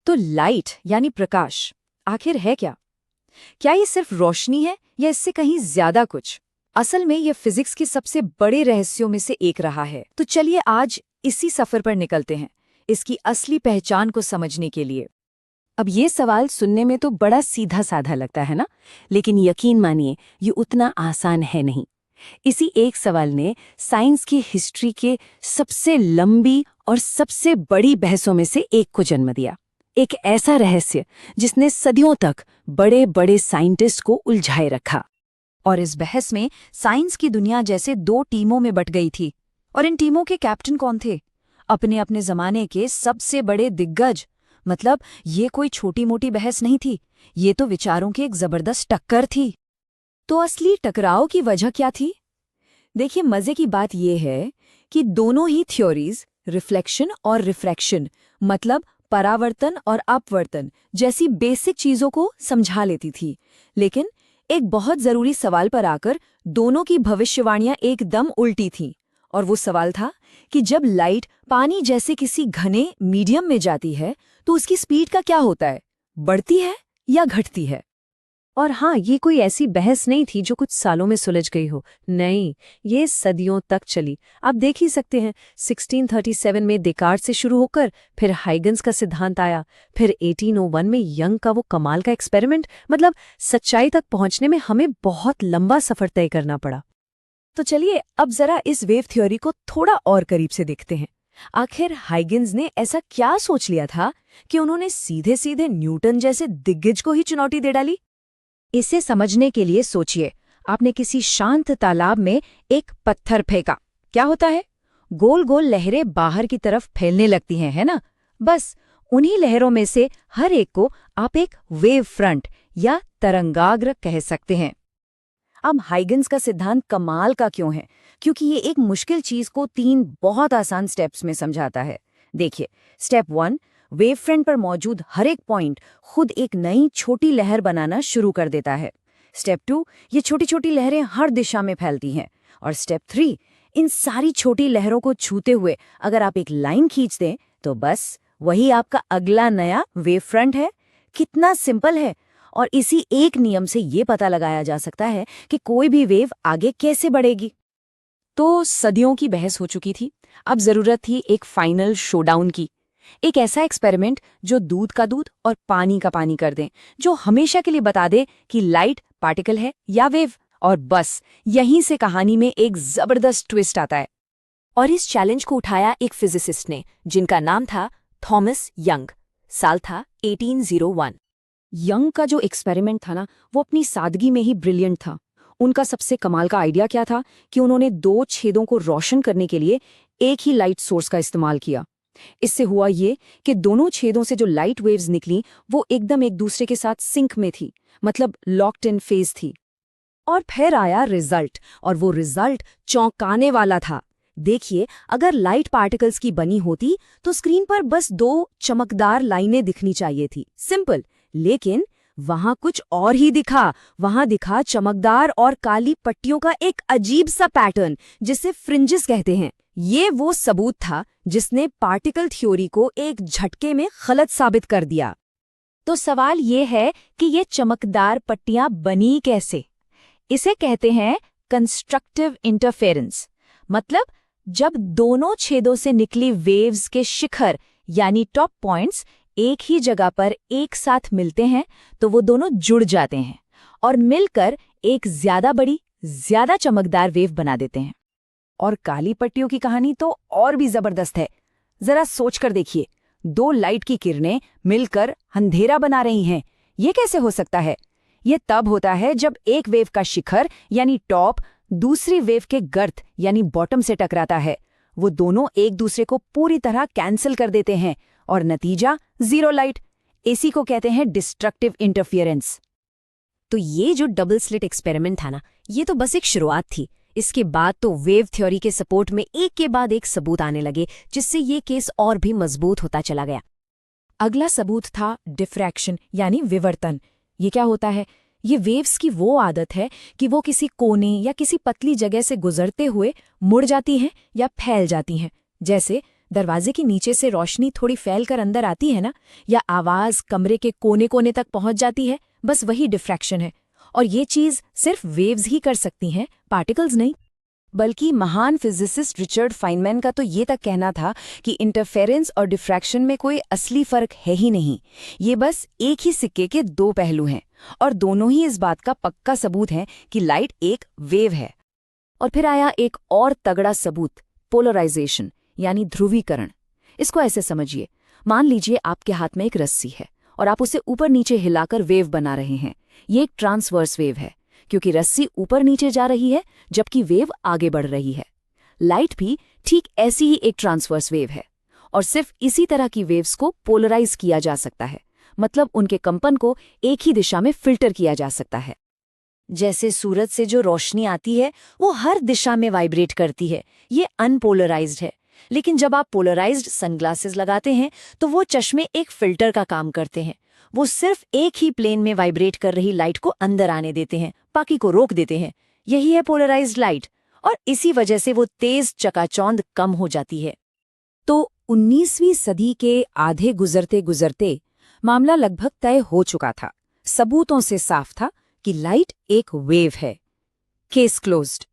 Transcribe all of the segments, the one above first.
तो लाइट यानी प्रकाश आखिर है क्या? क्या ये सिर्फ रोशनी है या इससे कहीं ज्यादा कुछ? असल में ये फिजिक्स के सबसे बड़े रहस्यों में से एक रहा है। तो चलिए आज इसी सफर पर निकलते हैं, इसकी असली पहचान को समझने के लिए। अब ये सवाल सुनने में तो बड़ा सीधा साधा लगता है ना, लेकिन यकीन मानिए ये उतना आसान है नहीं। इसी एक सवाल ने साइंस की हिस्ट्री के सबसे लंबी और सबसे बड़ी बहसों में से एक को जन्म दिया। एक ऐसा रहस्य जिसने सदियों तक बड़े बड़े साइंटिस्ट को उलझाए रखा। और इस बहस में साइंस की दुनिया जैसे दो टीमों में बट गई थी। और इन टीमों के कैप्टन कौन थे? अपने अपने जमाने के सबसे बड़े दिग्गज। मतलब ये कोई छोटी मोटी बहस नहीं थी, ये तो विचारों की एक जबरदस्त टक्कर थी। तो असली टकराव की वजह क्या थी? देखिए, मजे की बात यह है कि दोनों ही थ्योरीज रिफ्लेक्शन और रिफ्रैक्शन, मतलब परावर्तन और अपवर्तन जैसी बेसिक चीजों को समझा लेती थी, लेकिन एक बहुत जरूरी सवाल पर आकर दोनों की भविष्यवाणियां एकदम उल्टी थीं। और वो सवाल था कि जब लाइट पानी जैसे किसी घने मीडियम में जाती है तो उसकी स्पीड का क्या होता है? बढ़ती है या घटती है? और हाँ, ये कोई ऐसी बहस नहीं थी जो कुछ सालों में सुलझ गई हो। नहीं, ये सदियों तक चली। आप देख ही सकते हैं, 1637 में देकार्ट से शुरू होकर फिर हाइगन्स का सिद्धांत आया, फिर 1801 में यंग का वो कमाल का एक्सपेरिमेंट। मतलब सच्चाई तक पहुंचने में हमें बहुत लंबा सफर तय करना पड़ा। तो चलिए अब जरा इस वेव थ्योरी को थोड़ा और करीब से देखते हैं। आखिर हाइगन्स ने ऐसा क्या सोच लिया था कि उन्होंने सीधे सीधे न्यूटन जैसे दिग्गज को ही चुनौती दे डाली? इसे समझने के लिए सोचिए, आपने किसी शांत तालाब में एक पत्थर फेंका। क्या होता है? गोल गोल लहरें बाहर की तरफ फैलने लगती हैं, है ना? बस उन्हीं लहरों में से हर एक को आप एक वेव फ्रंट या तरंगाग्र कह सकते हैं। अब हाइगन्स का सिद्धांत कमाल का क्यों है? क्योंकि ये एक मुश्किल चीज को 3 बहुत आसान स्टेप्स में समझाता है। देखिए, स्टेप 1, वेव फ्रंट पर मौजूद हर एक पॉइंट खुद एक नई छोटी लहर बनाना शुरू कर देता है। स्टेप 2, ये छोटी छोटी लहरें हर दिशा में फैलती हैं। और स्टेप 3, इन सारी छोटी लहरों को छूते हुए अगर आप एक लाइन खींच दें तो बस वही आपका अगला नया वेव फ्रंट है। कितना सिंपल है! और इसी एक नियम से ये पता लगाया जा सकता है कि कोई भी वेव आगे कैसे बढ़ेगी। तो सदियों की बहस हो चुकी थी, अब जरूरत थी एक फाइनल शोडाउन की। एक ऐसा एक्सपेरिमेंट जो दूध का दूध और पानी का पानी कर दे, जो हमेशा के लिए बता दे कि लाइट पार्टिकल है या वेव। और बस यहीं से कहानी में एक जबरदस्त ट्विस्ट आता है। और इस चैलेंज को उठाया एक फिजिसिस्ट ने, जिनका नाम था थॉमस यंग। साल था 1801। यंग का जो एक्सपेरिमेंट था ना, वो अपनी सादगी में ही ब्रिलियंट था। उनका सबसे कमाल का आइडिया क्या था कि उन्होंने 2 छेदों को रोशन करने के लिए एक ही लाइट सोर्स का इस्तेमाल किया। इससे हुआ ये कि दोनों छेदों से जो लाइट वेव्स निकली वो एकदम एक दूसरे के साथ सिंक में थी, मतलब लॉक्ड इन फेज थी। और फिर आया रिजल्ट, और वो रिजल्ट चौंकाने वाला था। देखिए, अगर लाइट पार्टिकल्स की बनी होती तो स्क्रीन पर बस 2 चमकदार लाइनें दिखनी चाहिए थी, सिंपल। लेकिन वहां कुछ और ही दिखा। वहां दिखा चमकदार और काली पट्टियों का एक अजीब सा पैटर्न, जिसे फ्रिंजेस कहते हैं। ये वो सबूत था जिसने पार्टिकल थ्योरी को एक झटके में गलत साबित कर दिया। तो सवाल ये है कि ये चमकदार पट्टियां बनी कैसे? इसे कहते हैं कंस्ट्रक्टिव इंटरफेरेंस। मतलब जब दोनों छेदों से निकली वेव्स के शिखर यानी टॉप पॉइंट्स एक ही जगह पर एक साथ मिलते हैं तो वो दोनों जुड़ जाते हैं और मिलकर एक ज्यादा बड़ी, ज्यादा चमकदार वेव बना देते हैं। और काली पट्टियों की कहानी तो और भी जबरदस्त है। जरा सोचकर देखिए, 2 लाइट की किरणें मिलकर अंधेरा बना रही हैं। ये कैसे हो सकता है? ये तब होता है जब एक वेव का शिखर यानी टॉप दूसरी वेव के गर्त यानी बॉटम से टकराता है। वो दोनों एक दूसरे को पूरी तरह कैंसिल कर देते हैं और नतीजा 0 लाइट। इसी को कहते हैं डिस्ट्रक्टिव इंटरफियरेंस। तो ये जो डबल स्लिट एक्सपेरिमेंट था ना, ये तो बस एक शुरुआत थी। इसके बाद तो वेव थ्योरी के सपोर्ट में एक के बाद एक सबूत आने लगे, जिससे ये केस और भी मजबूत होता चला गया। अगला सबूत था डिफ्रैक्शन यानी विवर्तन। ये क्या होता है? ये वेव्स की वो आदत है कि वो किसी कोने या किसी पतली जगह से गुजरते हुए मुड़ जाती हैं या फैल जाती हैं। जैसे दरवाजे के नीचे से रोशनी थोड़ी फैलकर अंदर आती है ना, या आवाज कमरे के कोने कोने तक पहुंच जाती है, बस वही डिफ्रैक्शन है। और ये चीज सिर्फ वेव्स ही कर सकती हैं, पार्टिकल्स नहीं। बल्कि महान फिजिसिस्ट रिचर्ड फाइनमैन का तो ये तक कहना था कि इंटरफेरेंस और डिफ्रैक्शन में कोई असली फर्क है ही नहीं, ये बस एक ही सिक्के के दो पहलू हैं, और दोनों ही इस बात का पक्का सबूत हैं कि लाइट एक वेव है। और फिर आया एक और तगड़ा सबूत, पोलराइजेशन यानी ध्रुवीकरण। इसको ऐसे समझिए, मान लीजिए आपके हाथ में एक रस्सी है और आप उसे ऊपर नीचे हिलाकर वेव बना रहे हैं। ये एक ट्रांसवर्स वेव है, क्योंकि रस्सी ऊपर नीचे जा रही है जबकि वेव आगे बढ़ रही है। लाइट भी ठीक ऐसी ही एक ट्रांसवर्स वेव है, और सिर्फ इसी तरह की वेव्स को पोलराइज किया जा सकता है, मतलब उनके कंपन को एक ही दिशा में फिल्टर किया जा सकता है। जैसे सूरज से जो रोशनी आती है वो हर दिशा में वाइब्रेट करती है, ये अनपोलराइज्ड है। लेकिन जब आप पोलराइज्ड सनग्लासेस लगाते हैं तो वो चश्मे एक फिल्टर का काम करते हैं। वो सिर्फ एक ही प्लेन में वाइब्रेट कर रही लाइट को अंदर आने देते हैं, बाकी को रोक देते हैं। यही है पोलराइज्ड लाइट, और इसी वजह से वो तेज चकाचौंध कम हो जाती है। तो 19वीं सदी के आधे गुजरते गुजरते मामला लगभग तय हो चुका था। सबूतों से साफ था कि लाइट एक वेव है। Case closed.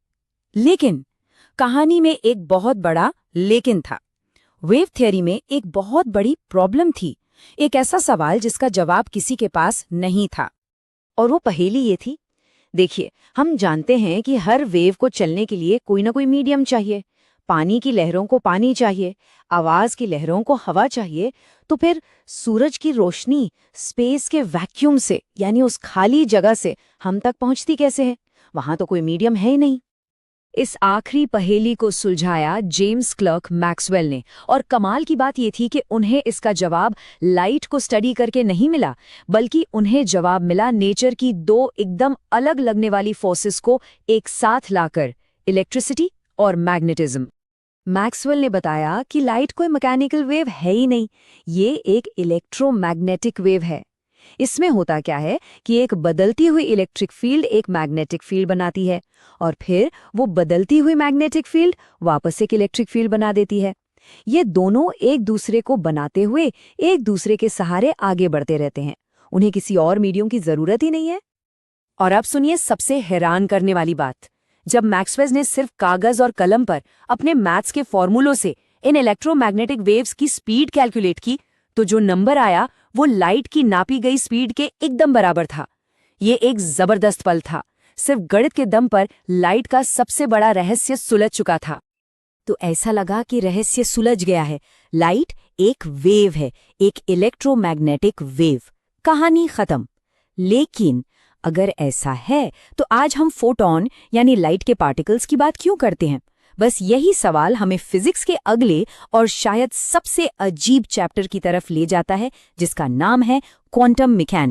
लेकिन कहानी में एक बहुत बड़ा लेकिन था। वेव थ्योरी में एक बहुत बड़ी प्रॉब्लम थी, एक ऐसा सवाल जिसका जवाब किसी के पास नहीं था। और वो पहेली ये थी, देखिए, हम जानते हैं कि हर वेव को चलने के लिए कोई ना कोई मीडियम चाहिए। पानी की लहरों को पानी चाहिए, आवाज की लहरों को हवा चाहिए। तो फिर सूरज की रोशनी स्पेस के वैक्यूम से, यानी उस खाली जगह से हम तक पहुंचती कैसे है? वहां तो कोई मीडियम है ही नहीं। इस आखिरी पहेली को सुलझाया जेम्स क्लर्क मैक्सवेल ने, और कमाल की बात ये थी कि उन्हें इसका जवाब लाइट को स्टडी करके नहीं मिला, बल्कि उन्हें जवाब मिला नेचर की दो एकदम अलग लगने वाली फोर्सेस को एक साथ लाकर, इलेक्ट्रिसिटी और मैग्नेटिज्म। मैक्सवेल ने बताया कि लाइट कोई मैकेनिकल वेव है ही नहीं, ये एक इलेक्ट्रोमैग्नेटिक वेव है। इसमें होता क्या है कि एक बदलती हुई इलेक्ट्रिक फील्ड एक मैग्नेटिक फील्ड बनाती है, और फिर वो बदलती हुई मैग्नेटिक फील्ड वापस एक इलेक्ट्रिक फील्ड बना देती है। ये दोनों एक दूसरे को बनाते हुए एक दूसरे के सहारे आगे बढ़ते रहते हैं, उन्हें किसी और मीडियम की जरूरत ही नहीं है। और अब सुनिए सबसे हैरान करने वाली बात, जब मैक्सवेल ने सिर्फ कागज और कलम पर अपने मैथ्स के फॉर्मूलों से इन इलेक्ट्रोमैग्नेटिक वेव्स की स्पीड कैलकुलेट की, तो जो नंबर आया वो लाइट की नापी गई स्पीड के एकदम बराबर था। ये एक जबरदस्त पल था। सिर्फ गणित के दम पर लाइट का सबसे बड़ा रहस्य सुलझ चुका था। तो ऐसा लगा कि रहस्य सुलझ गया है। लाइट एक वेव है, एक इलेक्ट्रोमैग्नेटिक वेव। कहानी खत्म। लेकिन अगर ऐसा है तो आज हम फोटॉन यानी लाइट के पार्टिकल्स की बात क्यों करते हैं? बस यही सवाल हमें फिजिक्स के अगले और शायद सबसे अजीब चैप्टर की तरफ ले जाता है, जिसका नाम है क्वांटम मैकेनिक्स।